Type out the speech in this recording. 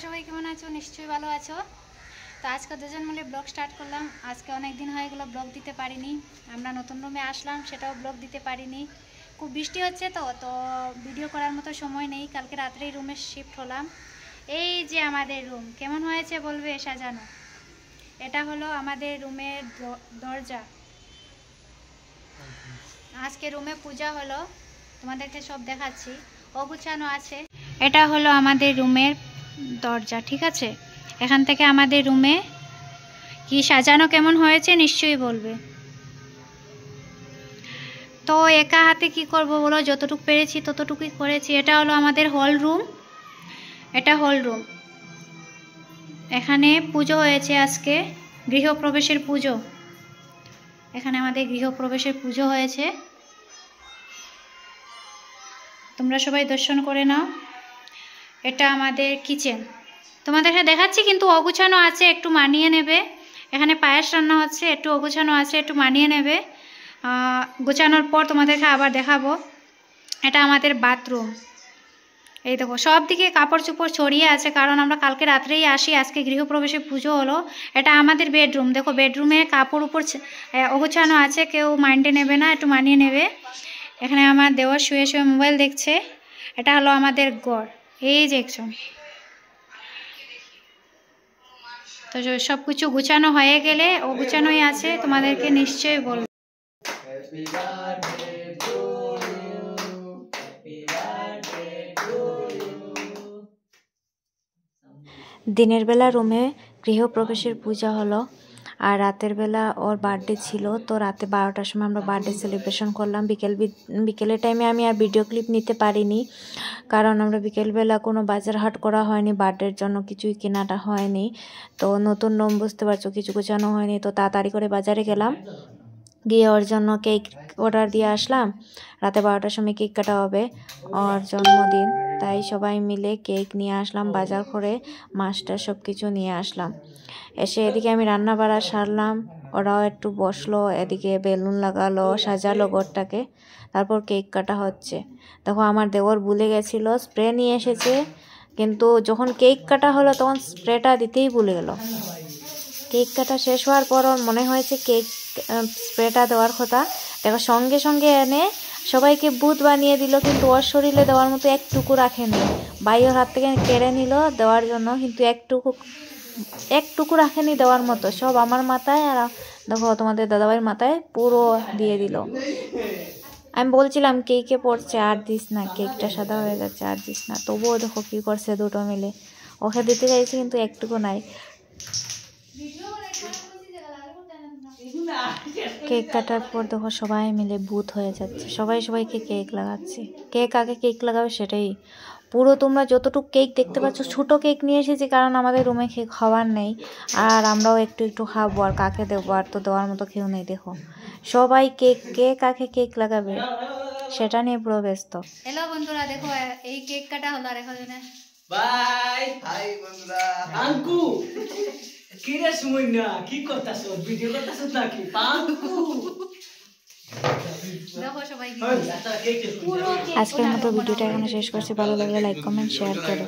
সবাই কেমন আছো? নিশ্চয়ই ভালো আছো। তো আজকে দুজন মিলে ব্লগ স্টার্ট করলাম। আজকে অনেক দিন হয়ে গেল ব্লগ দিতে পারিনি। আমরা নতুন রুমে আসলাম, সেটাও ব্লগ দিতে পারিনি। খুব বৃষ্টি হচ্ছে তো ভিডিও করার মতো সময় নেই। কালকে রাত্রেই রুমে শিফট হলাম। এই যে আমাদের রুম কেমন হয়েছে বলবে সাজানো। এটা হলো আমাদের রুমের দরজা। আজকে রুমে পূজা হলো, তোমাদেরকে সব দেখাচ্ছি। অগুছানো আছে। এটা হলো আমাদের রুমের দরজা, ঠিক আছে। এখান থেকে আমাদের রুমে কি সাজানো কেমন হয়েছে নিশ্চয়ই বলবে। তো একা হাতে কি করব বলো, যতটুকু পেরেছি ততটুকুই করেছি। এটা হলো আমাদের হল রুম। এটা হল রুম। এখানে পুজো হয়েছে আজকে, গৃহপ্রবেশের পুজো। এখানে আমাদের গৃহপ্রবেশের পুজো হয়েছে, তোমরা সবাই দর্শন করে নাও। এটা আমাদের কিচেন, তোমাদেরকে দেখাচ্ছি কিন্তু অগুছানো আছে, একটু মানিয়ে নেবে। এখানে পায়েস রান্না হচ্ছে, একটু অগুছানো আছে, একটু মানিয়ে নেবে। গোছানোর পর তোমাদেরকে আবার দেখাবো। এটা আমাদের বাথরুম। এই দেখো সব দিকে কাপড় চোপড় ছড়িয়ে আছে, কারণ আমরা কালকে রাত্রেই আসি, আজকে গৃহপ্রবেশে পুজো হলো। এটা আমাদের বেডরুম। দেখো বেডরুমে কাপড় উপর অগুছানো আছে, কেউ মাইন্ডে নেবে না, একটু মানিয়ে নেবে। এখানে আমার দেওয়ার শুয়ে শুয়ে মোবাইল দেখছে। এটা হলো আমাদের ঘর, এই যে একজন। তো সব কিছু গুছানো হয়ে গেলে, ও গুছানোই আছে, তোমাদেরকে নিশ্চয়ই বলবো। দিনের বেলা রুমে গৃহপ্রবেশের পূজা হলো, আর রাতের বেলা ওর বার্থডে ছিল। তো রাতে 12টার সময় আমরা বার্থডে সেলিব্রেশন করলাম। বিকেলের টাইমে আমি আর ভিডিও ক্লিপ নিতে পারিনি, কারণ আমরা বিকেলবেলা কোনো বাজার হাট করা হয়নি, বার্থডের জন্য কিছুই কেনাটা হয়নি। তো নতুন রুম বুঝতে পারছো, কিছু গোছানো হয়নি। তো তাড়াতাড়ি করে বাজারে গেলাম, গিয়ে ওর জন্য কেক অর্ডার দিয়ে আসলাম। রাতে 12টার সময় কেক কাটা হবে, ওর জন্মদিন। তাই সবাই মিলে কেক নিয়ে আসলাম, বাজার করে মাছটা সব কিছু নিয়ে আসলাম। এসে এদিকে আমি রান্না বাড়া সারলাম, ওরাও একটু বসলো, এদিকে বেলুন লাগালো, সাজালো ঘরটাকে। তারপর কেক কাটা হচ্ছে। দেখো আমার দেওর ভুলে গেছিলো, স্প্রে নিয়ে এসেছে, কিন্তু যখন কেক কাটা হলো তখন স্প্রেটা দিতেই ভুলে গেল। কেক কাটা শেষ হওয়ার পর ওর মনে হয়েছে কেক স্প্রেটা দেওয়ার কথা। দেখো সঙ্গে সঙ্গে এনে সবাইকে ভূত বানিয়ে দিল, কিন্তু ওর শরীরে দেওয়ার মতো একটুকু রাখেনি। ভাই ওর হাত থেকে কেড়ে নিল দেওয়ার জন্য, কিন্তু একটুকু রাখেনি দেওয়ার মতো। সব আমার মাথায়, আর দেখো তোমাদের দাদাভাইয়ের মাথায় পুরো দিয়ে দিল। আমি বলছিলাম কেকে পড়ছে, আর দিস না, কেকটা সাদা হয়ে যাচ্ছে, আর দিস না। তবুও দেখো কী করছে দুটো মিলে। ওকে দিতে চাইছি কিন্তু একটুকু নাই। কেক কাটার পর দেখো সবাই মিলে ভূত হয়ে যাচ্ছে, সবাইকে কেক লাগাচ্ছে। কে কাকে কেক লাগাবে সেটাই পুরো, তোমরা যতটুকু কেক দেখতে পাচ্ছ ছোটো কেক নিয়ে এসেছি, কারণ আমাদের রুমে কেক খাওয়ার নেই, আর আমরাও একটু একটু খাবো, আর কাকে দেবো, আর তো দেওয়ার মতো কেউ নেই। দেখো সবাই কে কাকে কেক লাগাবে সেটা নিয়ে পুরো ব্যস্ত। হ্যালো বন্ধুরা, দেখো এই কেক কাটা হলো, আর এখন বাই হাই বন্ধুরা। আঙ্কু কি রে সময় না কি করতাছ, ভিডিও করতাছ নাকি পাঙ্কু? দেখো সবাই আজকের মতো ভিডিওটা এখানে শেষ করছি। ভালো লাগলে লাইক কমেন্ট শেয়ার করো।